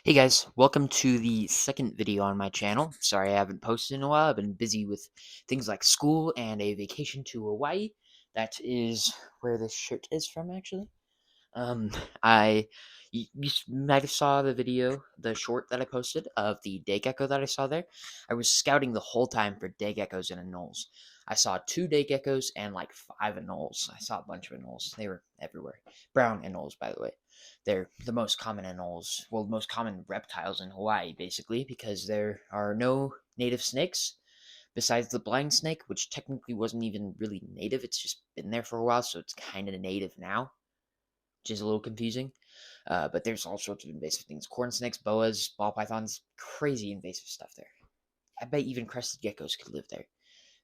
Hey guys, welcome to the second video on my channel. Sorry I haven't posted in a while. I've been busy with things like school and a vacation to Hawaii. That is where this shirt is from, actually. Um, I might have saw the video, the short that I posted of the day gecko that I saw there. I was scouting the whole time for day geckos and anoles. I saw two day geckos and like five anoles. I saw a bunch of anoles. They were everywhere. Brown anoles, by the way. They're the most common anoles, well, the most common reptiles in Hawaii, basically, because there are no native snakes besides the blind snake, which technically wasn't even really native. It's just been there for a while, so it's kind of native now, which is a little confusing. But there's all sorts of invasive things: corn snakes, boas, ball pythons, crazy invasive stuff there. I bet even crested geckos could live there.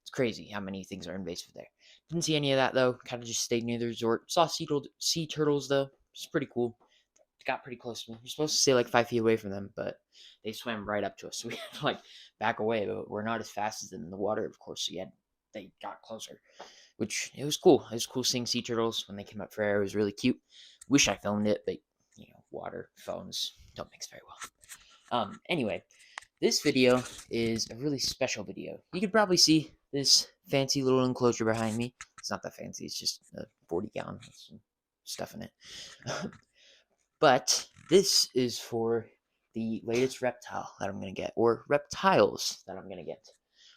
It's crazy how many things are invasive there. Didn't see any of that though. Kind of just stayed near the resort. Saw sea turtles though. It's pretty cool. Got pretty close to me. You're supposed to stay like 5 feet away from them, but they swam right up to us. So we had to like back away, but we're not as fast as them in the water, of course. So yeah, they got closer, which it was cool. It was cool seeing sea turtles when they came up for air. It was really cute. Wish I filmed it, but water phones don't mix very well. Anyway, this video is a really special video. You could probably see this fancy little enclosure behind me. It's not that fancy. It's just a 40-gallon with some stuff in it. But this is for the latest reptile that I'm going to get, or reptiles that I'm going to get.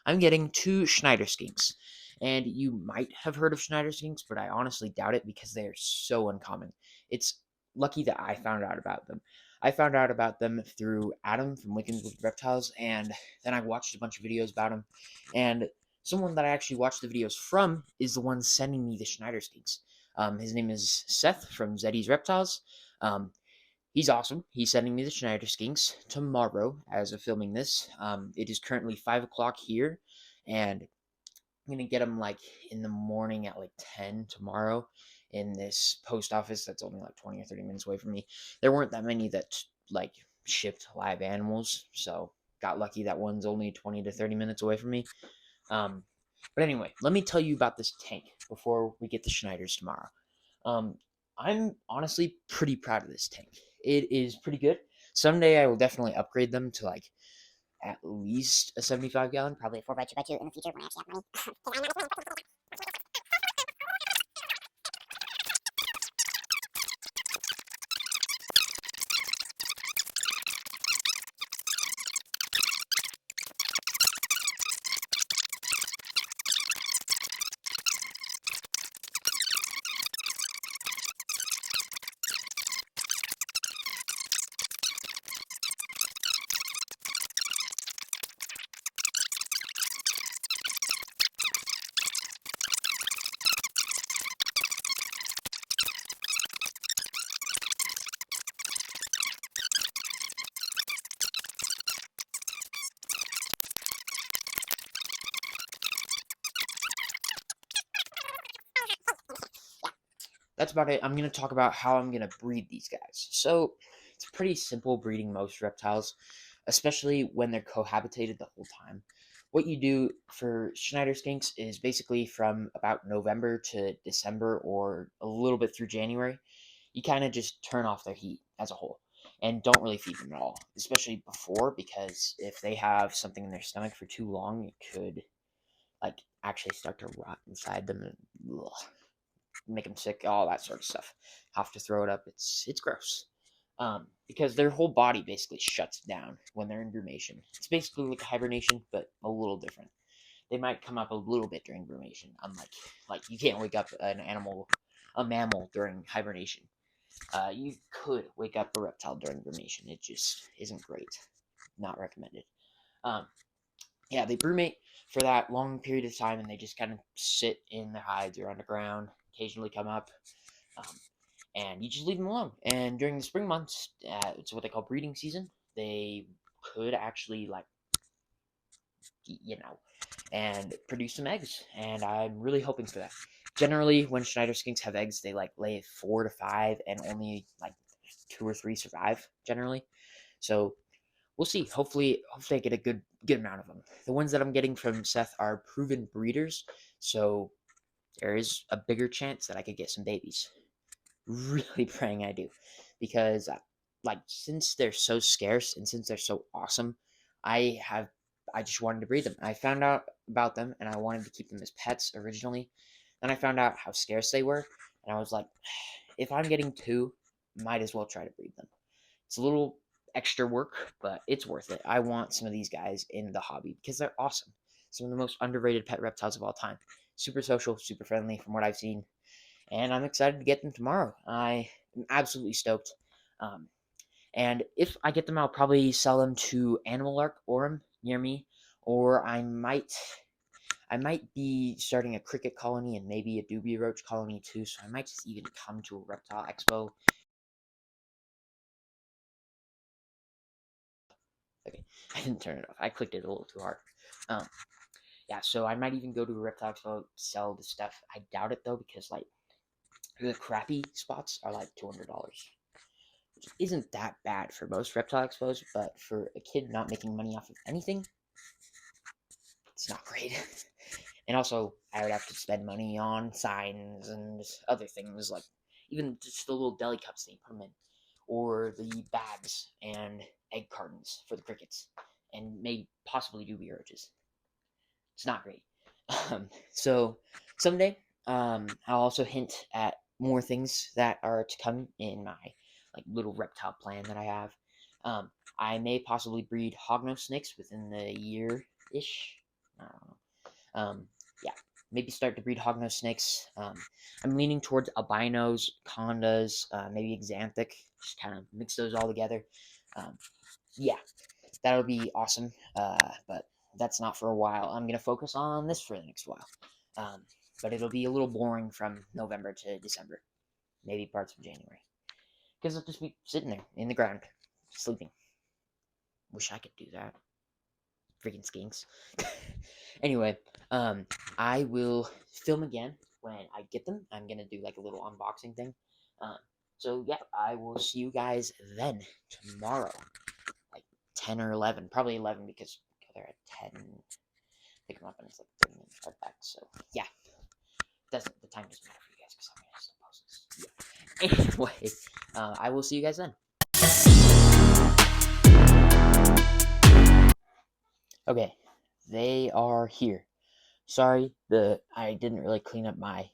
I'm getting two Schneider skinks. And you might have heard of Schneider skinks, but I honestly doubt it because they are so uncommon. It's lucky that I found out about them. I found out about them through Adam from Wiccans with Reptiles, and then I watched a bunch of videos about them. And someone that I actually watched the videos from is the one sending me the Schneider skinks. His name is Seth from Zeddy's Reptiles. Um, he's awesome. He's sending me the Schneider skinks tomorrow as of filming this. It is currently 5 o'clock here, and I'm gonna get them like in the morning at like 10 tomorrow in this post office that's only like 20 or 30 minutes away from me. There weren't that many that like shipped live animals, so got lucky that one's only 20 to 30 minutes away from me. Um, but anyway, let me tell you about this tank before we get the Schneiders tomorrow. Um, I'm honestly pretty proud of this tank. It is pretty good. Someday I will definitely upgrade them to like at least a 75 gallon, probably a 4x2x2 in the future when I actually have money. That's about it. I'm going to talk about how I'm going to breed these guys. So, it's pretty simple breeding most reptiles, especially when they're cohabitated the whole time. What you do for Schneider skinks is basically from about November to December or a little bit through January, you kind of just turn off their heat as a whole and don't really feed them at all, especially before, because if they have something in their stomach for too long, it could like actually start to rot inside them and ugh, make them sick, all that sort of stuff. Have to throw it up. It's gross. Because their whole body basically shuts down when they're in brumation. It's basically like a hibernation, but a little different. They might come up a little bit during brumation, unlike like you can't wake up a mammal during hibernation. You could wake up a reptile during brumation. It just isn't great. Not recommended. Um, yeah, they brumate for that long period of time, and they just kind of sit in their hides or underground. Occasionally come up, um, and you just leave them alone. And during the spring months, it's what they call breeding season. They could actually and produce some eggs. And I'm really hoping for that. Generally, when Schneider skinks have eggs, they like lay 4 to 5, and only like 2 or 3 survive generally. So we'll see. Hopefully I get a good amount of them. The ones that I'm getting from Seth are proven breeders, so there is a bigger chance that I could get some babies. Really praying I do, because like, since they're so scarce and since they're so awesome, I have I just wanted to breed them. I found out about them and I wanted to keep them as pets originally. Then I found out how scarce they were, and I was like, if I'm getting two, might as well try to breed them. It's a little extra work, but it's worth it. I want some of these guys in the hobby because they're awesome. Some of the most underrated pet reptiles of all time. Super social, super friendly from what I've seen, and I'm excited to get them tomorrow. I am absolutely stoked. Um, and if I get them, I'll probably sell them to Animal Arboretum near me, or I might be starting a cricket colony and maybe a dubia roach colony too. So I might just even come to a reptile expo. Okay, I didn't turn it off. I clicked it a little too hard. Um, yeah, so I might even go to a reptile expo, sell the stuff. I doubt it though, because like the crappy spots are like $200, which isn't that bad for most reptile expos, but for a kid not making money off of anything, it's not great. And also, I would have to spend money on signs and other things, like even just the little deli cups that you put them in, or the bags and egg cartons for the crickets, and may possibly do roaches. It's not great. So someday, I'll also hint at more things that are to come in my like little reptile plan that I have. Um, I may possibly breed hognose snakes within the year ish. I don't know. Yeah, maybe start to breed hognose snakes. I'm leaning towards albinos, condas, maybe xanthic. Just kind of mix those all together. Yeah, that'll be awesome. But that's not for a while. I'm gonna focus on this for the next while. Um, but it'll be a little boring from November to December, maybe parts of January, because I'll just be sitting there in the ground, sleeping. Wish I could do that. Freaking skinks. Anyway, I will film again when I get them. I'm gonna do like a little unboxing thing. Um, so yeah, I will see you guys then tomorrow, like 10 or 11, probably 11 because they're at 10. Pick them up and it's like 30 minutes right back. So yeah, doesn't the time doesn't matter for you guys because I'm gonna still post this. Yeah. Anyway, I will see you guys then. Okay, they are here. Sorry, I didn't really clean up my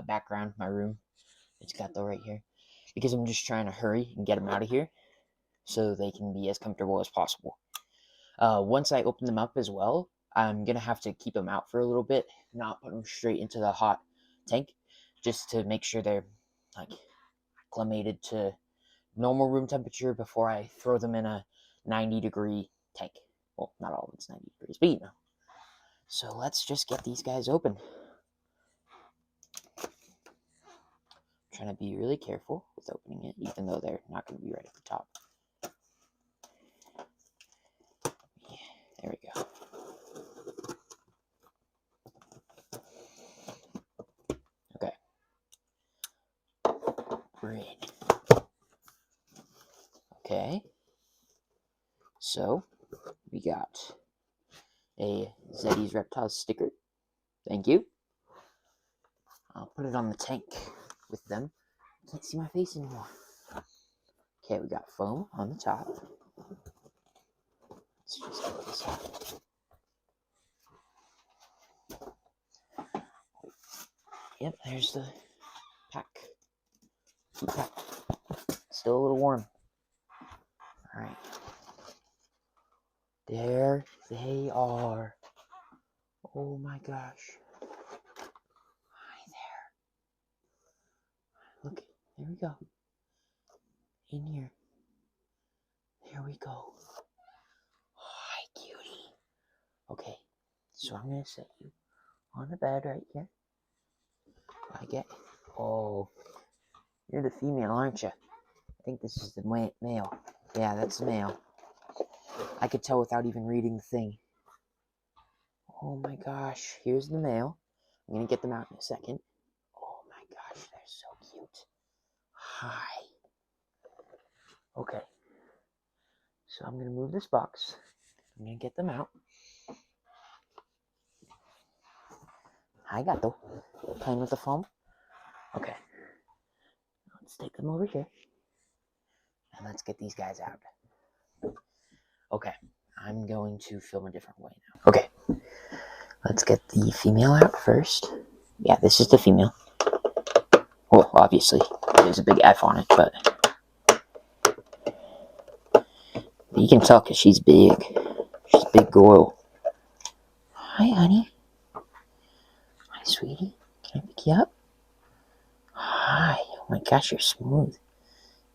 background, my room. It's got though right here because I'm just trying to hurry and get them out of here so they can be as comfortable as possible. Once I open them up as well, I'm gonna have to keep them out for a little bit, not put them straight into the hot tank, just to make sure they're like acclimated to normal room temperature before I throw them in a 90-degree tank. Well, not all of it's 90 degrees, but you know. So let's just get these guys open. Trying to be really careful with opening it, even though they're not going to be right at the top. Yeah, there we go. Okay. Great. Okay. So, we got a Zeddy's Reptiles sticker. Thank you. I'll put it on the tank with them. Can't see my face anymore. Okay, we got foam on the top. Let's just get this out. Yep, there's the pack. Still a little warm. Alright. There they are. Oh my gosh. Hi there. Look, there we go. In here. There we go. Hi, cutie. Okay, so I'm gonna set you on the bed right here. Oh, you're the female, aren't you? I think this is the male. Yeah, that's the male. I could tell without even reading the thing. Oh my gosh, here's the male. I'm gonna get them out in a second. Oh my gosh, they're so cute. Hi. Okay, so I'm gonna move this box. I'm gonna get them out. Hi, gato. Playing with the foam? Okay. Let's take them over here. Let's get these guys out. Okay, I'm going to film a different way now. Okay, let's get the female out first. Yeah, this is the female. Well, obviously, there's a big F on it, but you can tell because she's big. She's a big girl. Hi, honey. Hi, sweetie. Can I pick you up? Hi. Oh my gosh, you're smooth.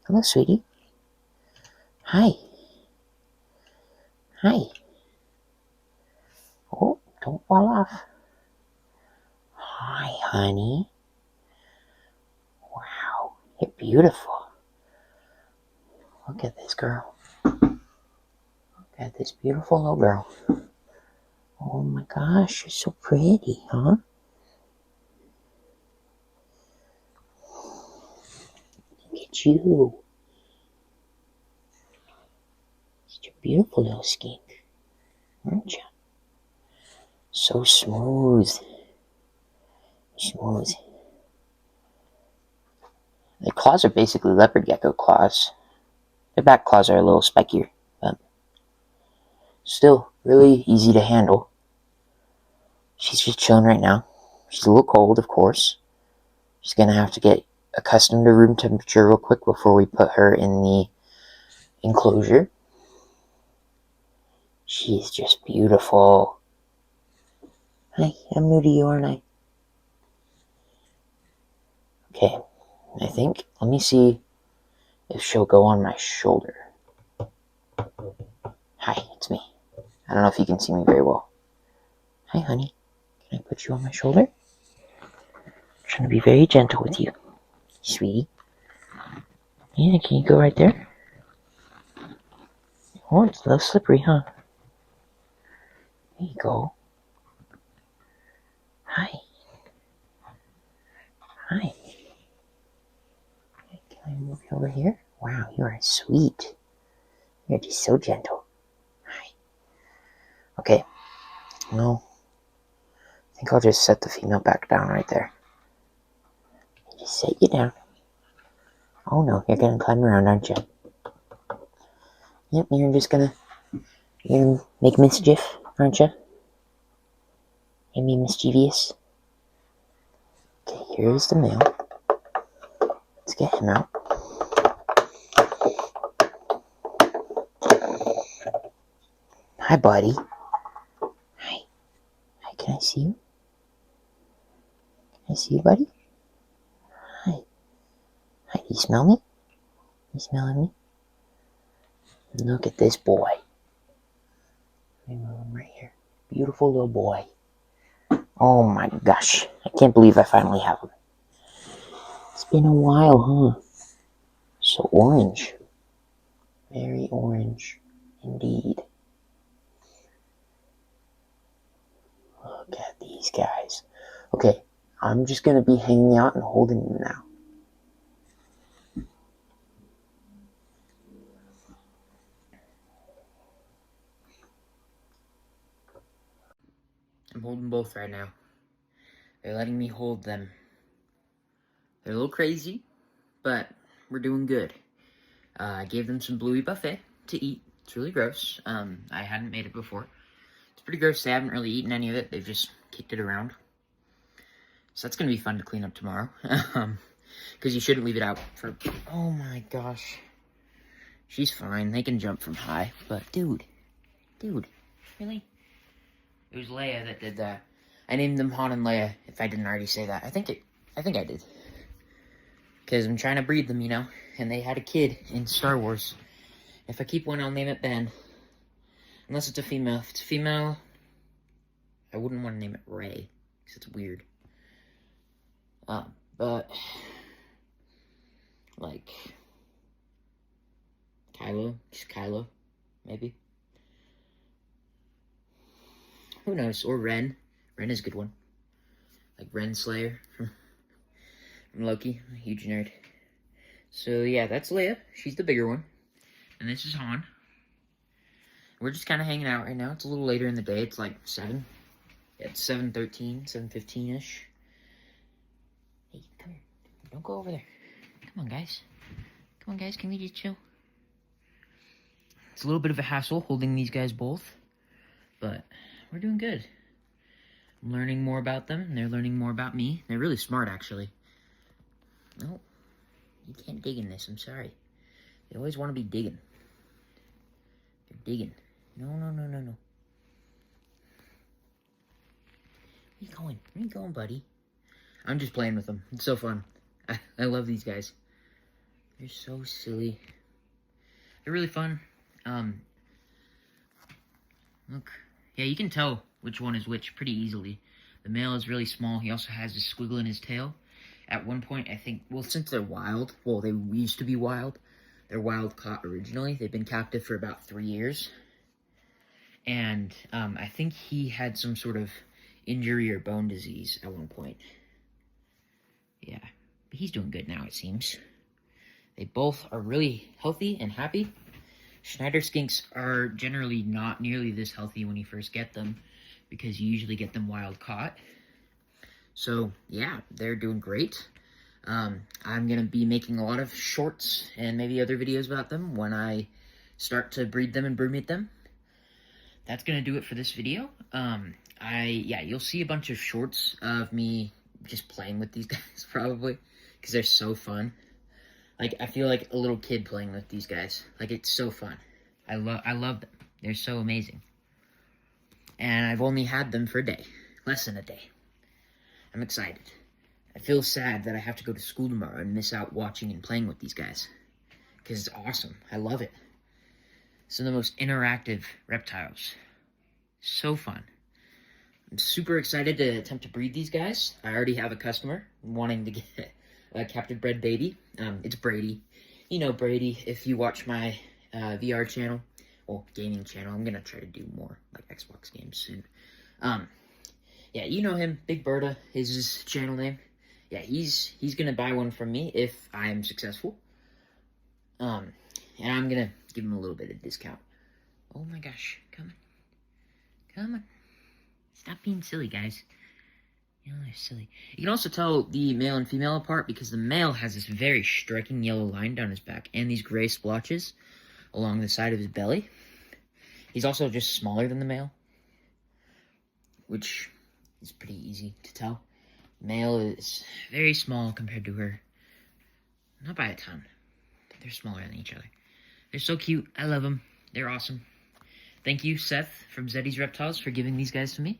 Hello, sweetie. Hi. Hi. Oh, don't fall off. Hi, honey. Wow, you're beautiful. Look at this girl. Look at this beautiful little girl. Oh my gosh, you're so pretty, huh? Look at you. Such a beautiful little skink, aren't you? So smooth. Smooth. The claws are basically leopard gecko claws. Their back claws are a little spikier, but still really easy to handle. She's just chilling right now. She's a little cold, of course. She's gonna have to get accustomed to room temperature real quick before we put her in the enclosure. She's just beautiful. Hi, I'm new to you, aren't I? Okay, I think, let me see if she'll go on my shoulder. Hi, it's me. I don't know if you can see me very well. Hi, honey. Can I put you on my shoulder? I'm trying to be very gentle with you, sweetie. Yeah, can you go right there? Oh, it's a little slippery, huh? There you go. Hi. Hi. Can I move you over here? Wow, you are sweet. You're just so gentle. Hi. Okay. Well, I think I'll just set the female back down right there. Just set you down. Oh no, you're gonna climb around, aren't you? Yep, you're gonna make mischief, aren't you? You be mischievous. Okay, here's the male. Let's get him out. Hi, buddy. Hi. Hi, can I see you? Can I see you, buddy? Hi. Hi, do you smell me? You smelling me? Look at this boy. Let me move him right here. Beautiful little boy. Oh my gosh. I can't believe I finally have him. It's been a while, huh? So orange. Very orange. Indeed. Look at these guys. Okay, I'm just gonna be hanging out and holding them now. I'm holding both right now. They're letting me hold them. They're a little crazy, but we're doing good. I gave them some bluey buffet to eat. It's really gross. I hadn't made it before. It's pretty gross. They haven't really eaten any of it. They've just kicked it around. So that's going to be fun to clean up tomorrow. Because you shouldn't leave it out for... Oh my gosh. She's fine. They can jump from high. But dude, really? It was Leia that did that. I named them Han and Leia, if I didn't already say that. I think I did. Because I'm trying to breed them, you know? And they had a kid in Star Wars. If I keep one, I'll name it Ben. Unless it's a female. If it's a female, I wouldn't want to name it Rey. Because it's weird. But... like... Kylo? Just Kylo, maybe? Who knows? Or Ren. Ren is a good one. Like Ren Slayer from Loki. I'm a huge nerd. So yeah, that's Leia. She's the bigger one. And this is Han. We're just kind of hanging out right now. It's a little later in the day. It's like 7. Yeah, it's 7:13, 7:15-ish. Hey, come here. Don't go over there. Come on, guys. Come on, guys. Can we just chill? It's a little bit of a hassle holding these guys both, but we're doing good. I'm learning more about them, and they're learning more about me. They're really smart, actually. No, you can't dig in this, I'm sorry. They always want to be digging. They're digging. No. Where you going? Where you going, buddy? I'm just playing with them. It's so fun. I love these guys. They're so silly. They're really fun. Look. Yeah, you can tell which one is which pretty easily. The male is really small. He also has this squiggle in his tail. At one point, I think, well, since they're wild, well, they used to be wild. They're wild caught originally. They've been captive for about 3 years. And I think he had some sort of injury or bone disease at one point. Yeah, but he's doing good now, it seems. They both are really healthy and happy. Schneider skinks are generally not nearly this healthy when you first get them, because you usually get them wild caught. So, yeah, they're doing great. I'm going to be making a lot of shorts and maybe other videos about them when I start to breed them and broodmate them. That's going to do it for this video. You'll see a bunch of shorts of me just playing with these guys, probably, because they're so fun. Like, I feel like a little kid playing with these guys. Like, it's so fun. I love them. They're so amazing. And I've only had them for a day. Less than a day. I'm excited. I feel sad that I have to go to school tomorrow and miss out watching and playing with these guys. Because it's awesome. I love it. Some of the most interactive reptiles. So fun. I'm super excited to attempt to breed these guys. I already have a customer wanting to get a captive bred baby. It's Brady. You know Brady if you watch my VR channel. Well, gaming channel. I'm going to try to do more like Xbox games soon. Yeah, you know him. Big Berta is his channel name. Yeah, he's going to buy one from me if I'm successful. And I'm going to give him a little bit of discount. Oh my gosh. Come on. Stop being silly, guys. You know, they're silly. You can also tell the male and female apart because the male has this very striking yellow line down his back and these gray splotches along the side of his belly. He's also just smaller than the male, which is pretty easy to tell. Male is very small compared to her. Not by a ton. They're smaller than each other. They're so cute. I love them. They're awesome. Thank you, Seth, from Zeddy's Reptiles, for giving these guys to me.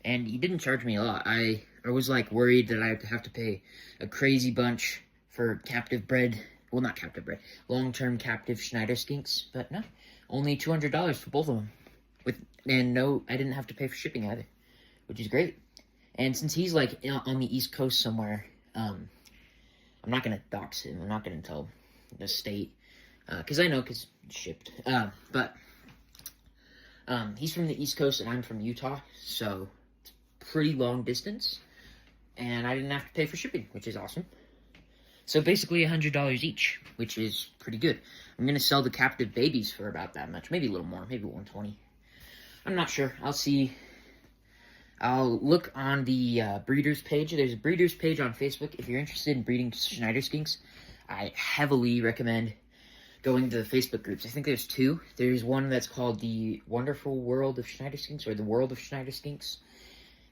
And he didn't charge me a lot. I was, like, worried that I would have to pay a crazy bunch for captive bred, well, not captive bred, long-term captive Schneider skinks. But no, only $200 for both of them. And no, I didn't have to pay for shipping either, which is great. And since he's, like, on the East Coast somewhere, I'm not going to dox him. I'm not going to tell the state, because I know, because it's shipped. But he's from the East Coast, and I'm from Utah, so it's pretty long distance. And I didn't have to pay for shipping, which is awesome. So basically $100 each, which is pretty good. I'm going to sell the captive babies for about that much, maybe a little more, maybe $120. I'm not sure. I'll see. I'll look on the breeders page. There's a breeders page on Facebook. If you're interested in breeding Schneider skinks, I heavily recommend going to the Facebook groups. I think there's two. There's one that's called the Wonderful World of Schneider Skinks, or the World of Schneider Skinks,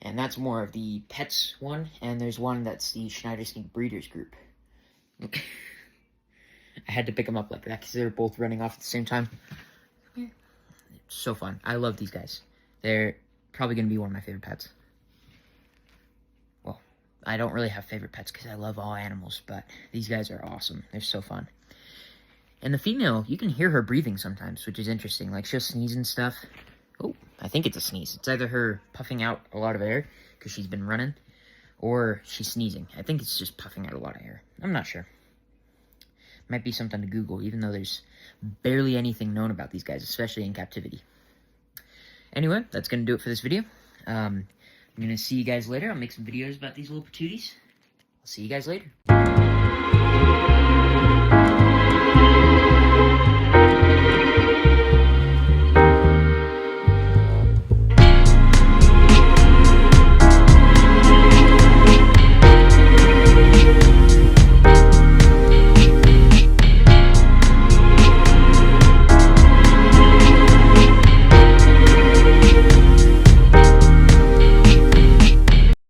and that's more of the pets one. And there's one that's the Schneider Skink Breeders group. I had to pick them up like that because they were both running off at the same time. Yeah. It's so fun. I love these guys. They're probably going to be one of my favorite pets. Well, I don't really have favorite pets because I love all animals, but these guys are awesome. They're so fun. And the female, you can hear her breathing sometimes, which is interesting. Like, she'll sneeze and stuff. Oh, I think it's a sneeze. It's either her puffing out a lot of air because she's been running, or she's sneezing. I think it's just puffing out a lot of air. I'm not sure. Might be something to Google, even though there's barely anything known about these guys, especially in captivity. Anyway, that's going to do it for this video. I'm going to see you guys later. I'll make some videos about these little patooties. I'll see you guys later.